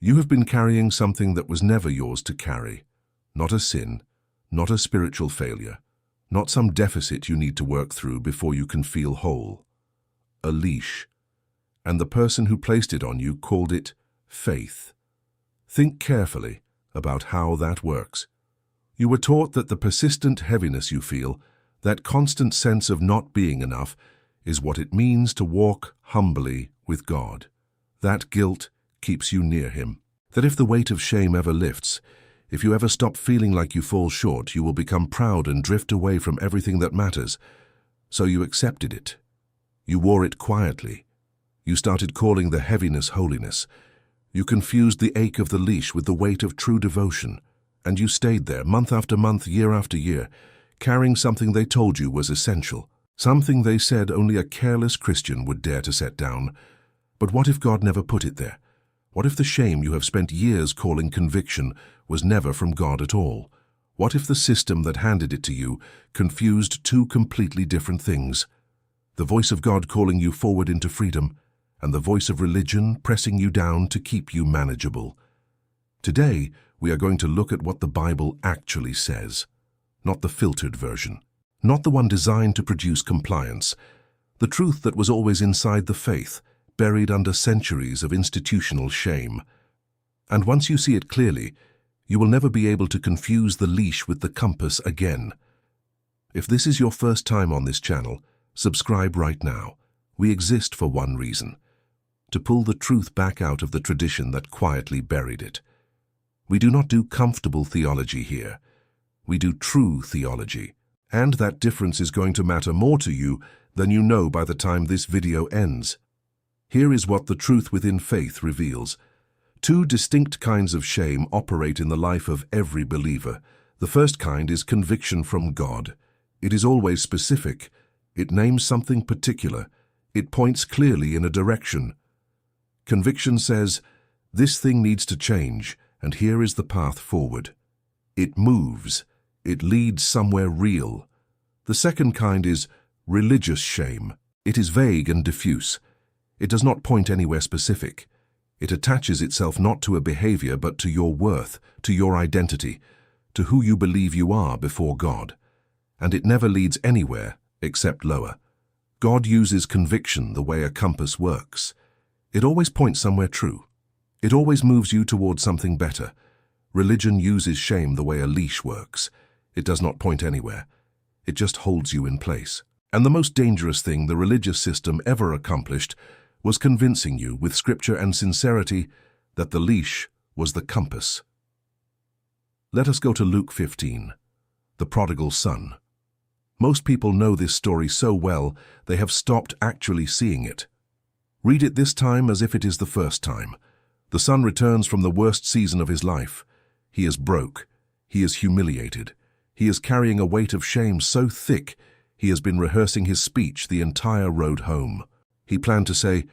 You have been carrying something that was never yours to carry. Not a sin, not a spiritual failure, not some deficit you need to work through before you can feel whole. A leash. And the person who placed it on you called it faith. Think carefully about how that works. You were taught that the persistent heaviness you feel, that constant sense of not being enough, is what it means to walk humbly with God. That guilt keeps you near Him. That if the weight of shame ever lifts, if you ever stop feeling like you fall short, you will become proud and drift away from everything that matters. So you accepted it. You wore it quietly. You started calling the heaviness holiness. You confused the ache of the leash with the weight of true devotion. And you stayed there month after month, year after year, carrying something they told you was essential, something they said only a careless Christian would dare to set down. But what if God never put it there? What if the shame you have spent years calling conviction was never from God at all? What if the system that handed it to you confused two completely different things? The voice of God calling you forward into freedom, and the voice of religion pressing you down to keep you manageable. Today, we are going to look at what the Bible actually says, not the filtered version, not the one designed to produce compliance, the truth that was always inside the faith, buried under centuries of institutional shame. And once you see it clearly, you will never be able to confuse the leash with the compass again. If this is your first time on this channel, subscribe right now. We exist for one reason: to pull the truth back out of the tradition that quietly buried it. We do not do comfortable theology here. We do true theology. And that difference is going to matter more to you than you know by the time this video ends. Here is what the truth within faith reveals. Two distinct kinds of shame operate in the life of every believer. The first kind is conviction from God. It is always specific. It names something particular. It points clearly in a direction. Conviction says, this thing needs to change, and here is the path forward. It moves. It leads somewhere real. The second kind is religious shame. It is vague and diffuse. It does not point anywhere specific. It attaches itself not to a behavior but to your worth, to your identity, to who you believe you are before God. And it never leads anywhere except lower. God uses conviction the way a compass works. It always points somewhere true. It always moves you towards something better. Religion uses shame the way a leash works. It does not point anywhere. It just holds you in place. And the most dangerous thing the religious system ever accomplished was convincing you with scripture and sincerity that the leash was the compass. Let us go to Luke 15, the prodigal son. Most people know this story so well they have stopped actually seeing it. Read it this time as if it is the first time. The son returns from the worst season of his life. He is broke. He is humiliated. He is carrying a weight of shame so thick he has been rehearsing his speech the entire road home. He planned to say,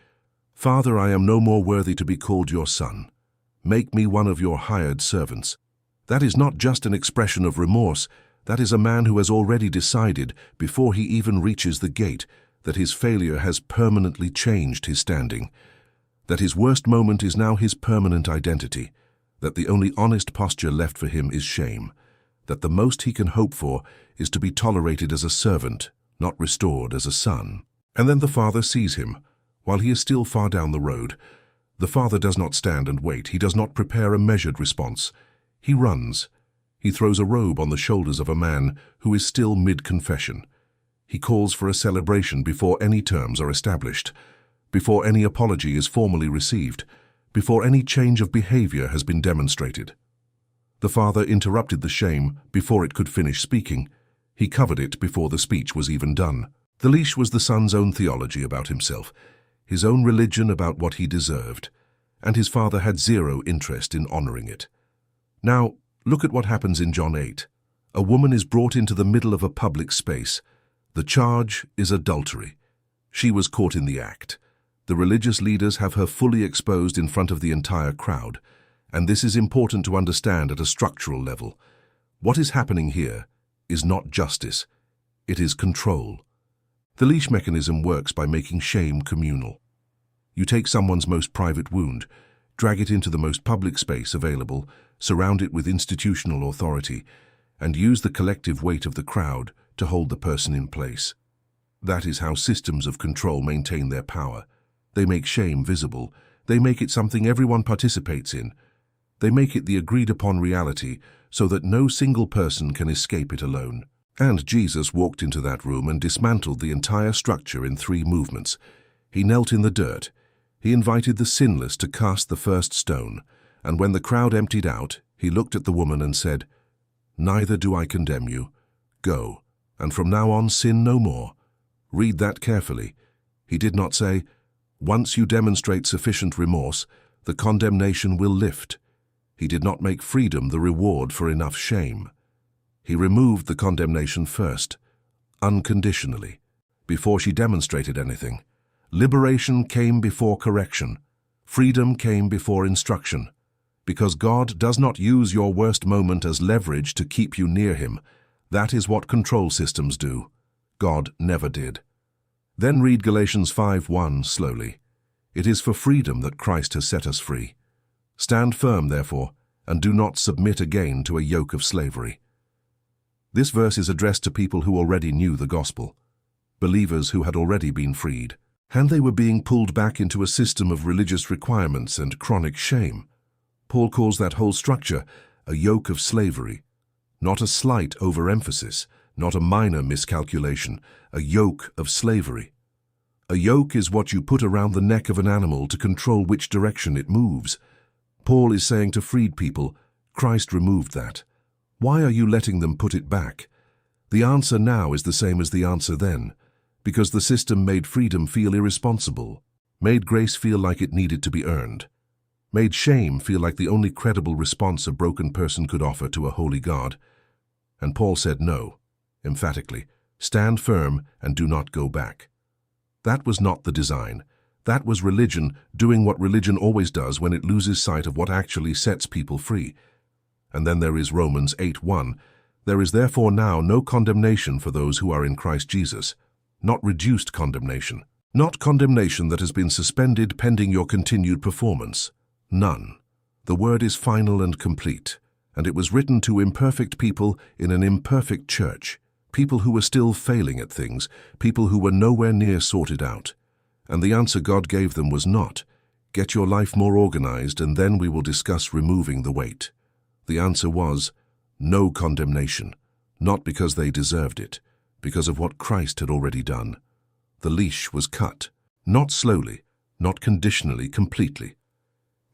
"Father, I am no more worthy to be called your son. Make me one of your hired servants." That is not just an expression of remorse. That is a man who has already decided, before he even reaches the gate, that his failure has permanently changed his standing, that his worst moment is now his permanent identity, that the only honest posture left for him is shame, that the most he can hope for is to be tolerated as a servant, not restored as a son. And then the father sees him, while he is still far down the road. The father does not stand and wait. He does not prepare a measured response. He runs. He throws a robe on the shoulders of a man who is still mid-confession. He calls for a celebration before any terms are established, before any apology is formally received, before any change of behavior has been demonstrated. The father interrupted the shame before it could finish speaking. He covered it before the speech was even done. The leash was the son's own theology about himself, his own religion about what he deserved, and his father had zero interest in honoring it. Now, look at what happens in John 8. A woman is brought into the middle of a public space. The charge is adultery. She was caught in the act. The religious leaders have her fully exposed in front of the entire crowd, and this is important to understand at a structural level. What is happening here is not justice. It is control. The leash mechanism works by making shame communal. You take someone's most private wound. drag it into the most public space available, surround it with institutional authority, and use the collective weight of the crowd to hold the person in place. That is how systems of control maintain their power. They make shame visible. They make it something everyone participates in. They make it the agreed-upon reality so that no single person can escape it alone. And Jesus walked into that room and dismantled the entire structure in 3 movements. He knelt in the dirt. He invited the sinless to cast the first stone, and when the crowd emptied out, he looked at the woman and said, "Neither do I condemn you. Go, and from now on sin no more." Read that carefully. He did not say, "Once you demonstrate sufficient remorse, the condemnation will lift." He did not make freedom the reward for enough shame. He removed the condemnation first, unconditionally, before she demonstrated anything. Liberation came before correction. Freedom came before instruction. Because God does not use your worst moment as leverage to keep you near Him. That is what control systems do. God never did. Then read Galatians 5:1 slowly. It is for freedom that Christ has set us free. Stand firm, therefore, and do not submit again to a yoke of slavery. This verse is addressed to people who already knew the gospel, believers who had already been freed, and they were being pulled back into a system of religious requirements and chronic shame. Paul calls that whole structure a yoke of slavery, not a slight overemphasis, not a minor miscalculation, a yoke of slavery. A yoke is what you put around the neck of an animal to control which direction it moves. Paul is saying to freed people, Christ removed that. Why are you letting them put it back? The answer now is the same as the answer then, because the system made freedom feel irresponsible, made grace feel like it needed to be earned, made shame feel like the only credible response a broken person could offer to a holy God. And Paul said no, emphatically, stand firm and do not go back. That was not the design. That was religion doing what religion always does when it loses sight of what actually sets people free. And then there is Romans 8:1. There is therefore now no condemnation for those who are in Christ Jesus. Not reduced condemnation. Not condemnation that has been suspended pending your continued performance. None. The word is final and complete, and it was written to imperfect people in an imperfect church, people who were still failing at things, people who were nowhere near sorted out. And the answer God gave them was not, get your life more organized and then we will discuss removing the weight. The answer was, no condemnation, not because they deserved it, because of what Christ had already done. The leash was cut, not slowly, not conditionally, completely.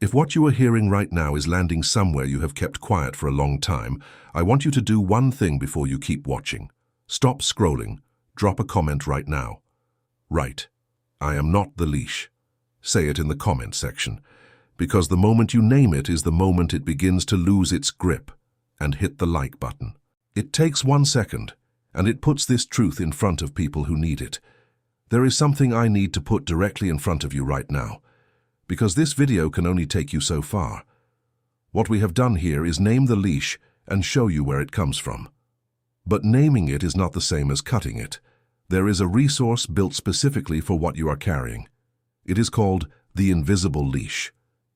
If what you are hearing right now is landing somewhere you have kept quiet for a long time, I want you to do one thing before you keep watching. Stop scrolling. Drop a comment right now. Right. I am not the leash. Say it in the comment section, because the moment you name it is the moment it begins to lose its grip, and hit the like button. It takes 1 second, and it puts this truth in front of people who need it. There is something I need to put directly in front of you right now, because this video can only take you so far. What we have done here is name the leash and show you where it comes from. But naming it is not the same as cutting it. There is a resource built specifically for what you are carrying. It is called the invisible leash.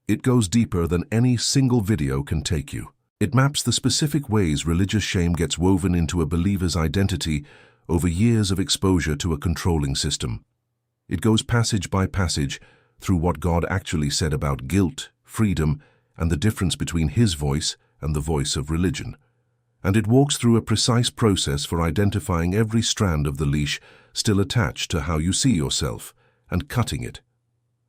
It goes deeper than any single video can take you. It maps the specific ways religious shame gets woven into a believer's identity over years of exposure to a controlling system. It goes passage by passage through what God actually said about guilt, freedom, and the difference between His voice and the voice of religion. And it walks through a precise process for identifying every strand of the leash still attached to how you see yourself and cutting it.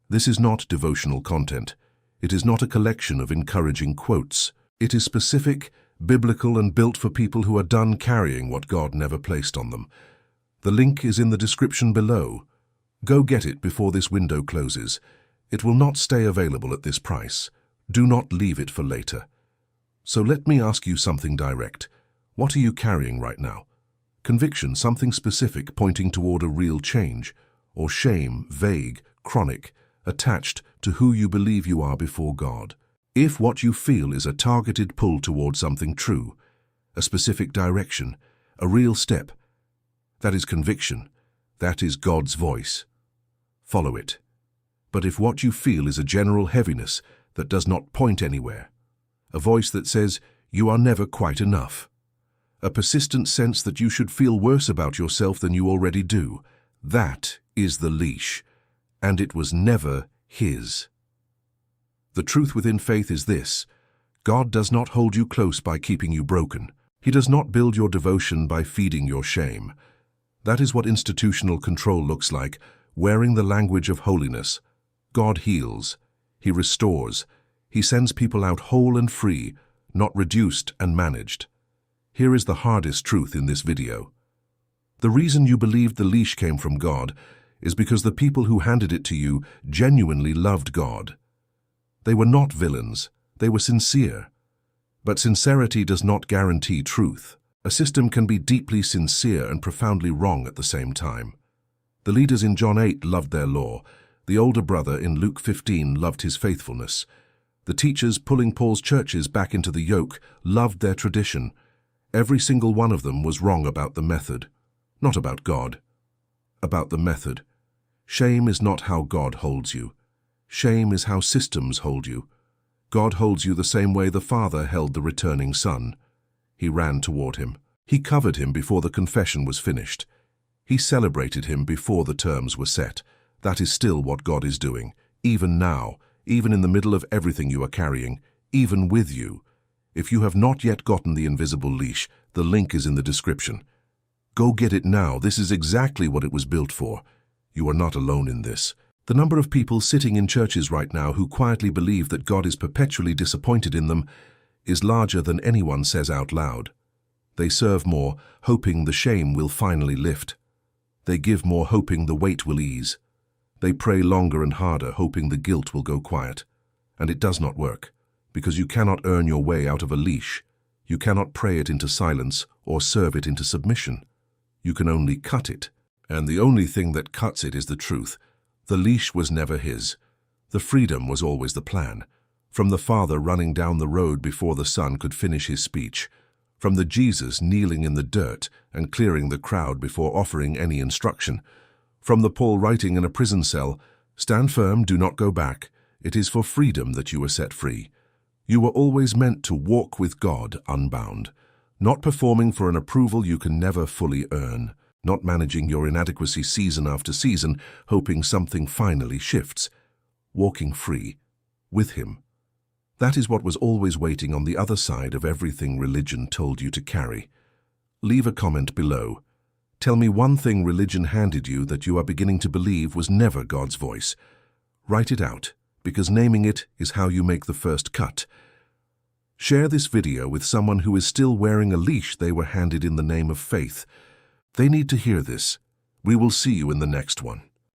This is not devotional content. It is not a collection of encouraging quotes. It is specific, biblical, and built for people who are done carrying what God never placed on them. The link is in the description below. Go get it before this window closes. It will not stay available at this price. Do not leave it for later. So let me ask you something direct. What are you carrying right now? Conviction, something specific pointing toward a real change, or shame, vague, chronic, attached to who you believe you are before God? If what you feel is a targeted pull toward something true, a specific direction, a real step, that is conviction. That is God's voice. Follow it. But if what you feel is a general heaviness, that does not point anywhere, a voice that says you are never quite enough, a persistent sense that you should feel worse about yourself than you already do. That is the leash, and it was never his. The truth within faith is this: God does not hold you close by keeping you broken. He does not build your devotion by feeding your shame. That is what institutional control looks like, wearing the language of holiness. God heals. He restores. He sends people out whole and free, not reduced and managed. Here is the hardest truth in this video. The reason you believed the leash came from God is because the people who handed it to you genuinely loved God. They were not villains. They were sincere. But sincerity does not guarantee truth. A system can be deeply sincere and profoundly wrong at the same time. The leaders in John 8 loved their law. The older brother in Luke 15 loved his faithfulness. The teachers pulling Paul's churches back into the yoke loved their tradition. Every single one of them was wrong about the method. Not about God. About the method. Shame is not how God holds you. Shame is how systems hold you. God holds you the same way the father held the returning son. He ran toward him. He covered him before the confession was finished. He celebrated him before the terms were set. That is still what God is doing, even now, even in the middle of everything you are carrying, even with you. If you have not yet gotten the invisible leash, the link is in the description. Go get it now. This is exactly what it was built for. You are not alone in this. The number of people sitting in churches right now who quietly believe that God is perpetually disappointed in them is larger than anyone says out loud. They serve more, hoping the shame will finally lift. They give more, hoping the weight will ease. They pray longer and harder, hoping the guilt will go quiet. And it does not work, because you cannot earn your way out of a leash. You cannot pray it into silence or serve it into submission. You can only cut it, and the only thing that cuts it is the truth. The leash was never his. The freedom was always the plan. From the Father running down the road before the Son could finish his speech. From the Jesus kneeling in the dirt and clearing the crowd before offering any instruction. From the Paul writing in a prison cell, "Stand firm, do not go back. It is for freedom that you were set free." You were always meant to walk with God unbound, not performing for an approval you can never fully earn. Not managing your inadequacy season after season, hoping something finally shifts. Walking free, with him. That is what was always waiting on the other side of everything religion told you to carry. Leave a comment below. Tell me one thing religion handed you that you are beginning to believe was never God's voice. Write it out, because naming it is how you make the first cut. Share this video with someone who is still wearing a leash they were handed in the name of faith. They need to hear this. We will see you in the next one.